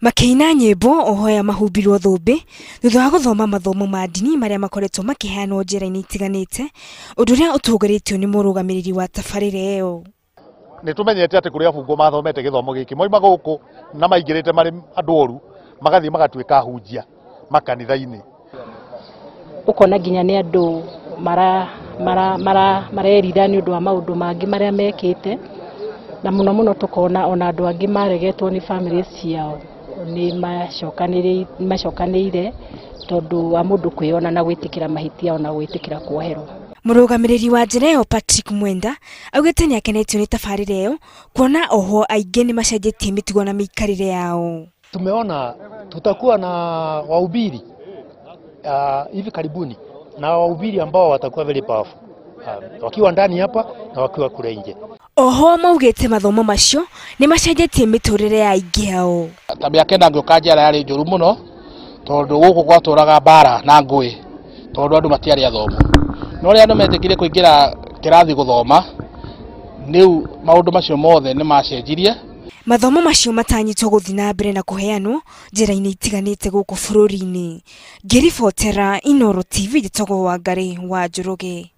Makeina nyĩmbo oho ya mahumbirwo thũmbĩ thutha wa gũthoma mathomo ma ndini marĩa makoretwo makiheanwo njera-ini itiganite ũndũ ũrĩa ũtũgĩrĩtio nĩ mũrũgamĩrĩri wa tabarĩra ĩyo. Nĩtũmenyete atĩ kũrĩa bungo mathomete gĩthomo gĩkĩ moima gũkũ na maingĩrĩte marĩ andũ oru magathiĩ magatuĩka hunjia makanitha-inĩ. Ũkona nginya nĩ andũ marerira nĩ ũndũ wa maũndũ mangĩ marĩa mekĩte, na mũno tukona ona andũ angĩ maregetwo nĩ family ciao nĩ macokanĩire tondũ wa mũndũ kwĩona na gwĩtĩkĩra mahĩtia ona gwĩtĩkĩra kuoherwo. Mũrũgamĩrĩri wa njera ĩyo Patrick Mwenda augĩte nĩ akenetio nĩ tabarĩra ĩyo kuona oho aingĩ nĩ macenjetie mĩtugo na mĩikarĩre yao. Tumeona tutakuwa na wahubiri hivi karibuni na wahubiri ambao watakuwa very powerful wakiwa ndani hapa na wakiwa kule nje. Ohwo maugĩte mathomo macio nĩ macenjetie mĩtũrĩre ya aingĩ ao. Tabia kenda ngĩoka njera yarĩ njũru mũno tondũ gũkũ gwatũraga mbara na ngũĩ tondũ andũ matiarĩ athomu. No rĩrĩa andũ metĩkire kũingĩra kĩrathi gũthoma rĩu maũndũ macio mothe nĩ macenjirie. Mathomo macio matanyitwo gũthiĩ na mbere na kũheanwo njĩra-inĩ itiganĩte gũkũ bũrũri-inĩ. Ngĩribotera Inooro TV Gĩtogwo wa Ngari wa Njoroge.